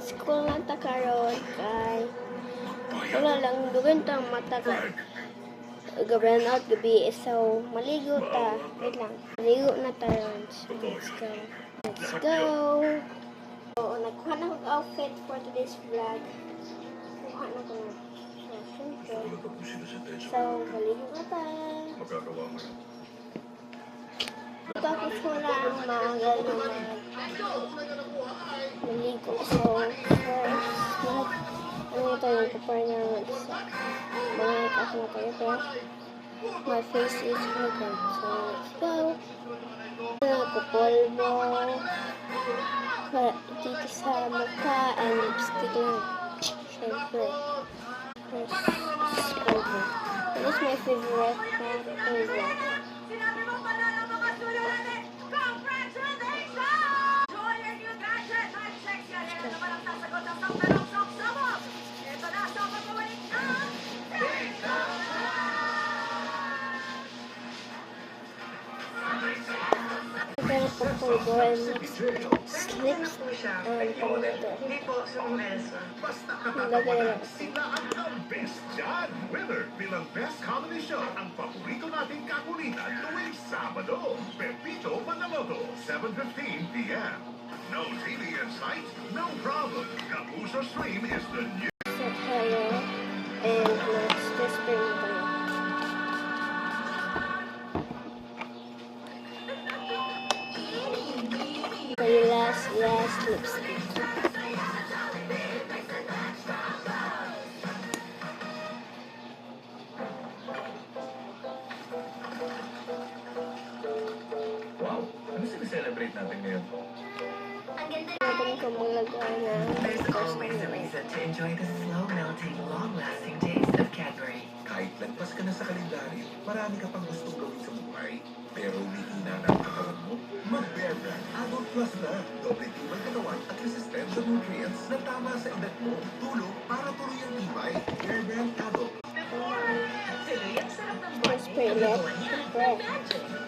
school na ta karon kay wala lang dugan tang mata kay gabi out gabi so maligo ta. Wait lang. Maligo na ta ron. So, let's go. Let's go. So, nagkuha na akong outfit for today's vlog. Kuha na ko na. So, maligo na ta. Tapos ko lang maagal na maligo. So, first, ano tayo yung kapar na mga ako na tayo pero my face is covered. So, let's go. Kupolvo dito sa mukha and lipstick lang. Siyempre. First, polvo. This is my favorite polvo. Polvo and mixed lips and tomato. Nilagay na lang. Sila ang best dyan. Winner bilang best comedy show. Ang paborito nating kakulitan tuwing Sabado. Pepito Manaloto, 7:15 p.m. No TV in sight? No problem. Kapuso Stream is the new... Set tayo and let's just bring it down. So your last lipstick. Wow! Ano sineselebrate natin ngayon? Natin ko maglagay na There's always a reason to enjoy the slow-melting, long-lasting taste of Cadbury. Kahit lagpas ka na sa kalendaryo, marami ka pang gustong gawin sa buhay. Pero umihina na ang katawan mo? Mag-Bear Brand Adult Plus na. Doble tibay katawan at resistensya nutrients na tama sa edad mo. Tulong para tuloy ang tibay. Bear Brand Adult. Tuloy ang sarap ng Let's spray it.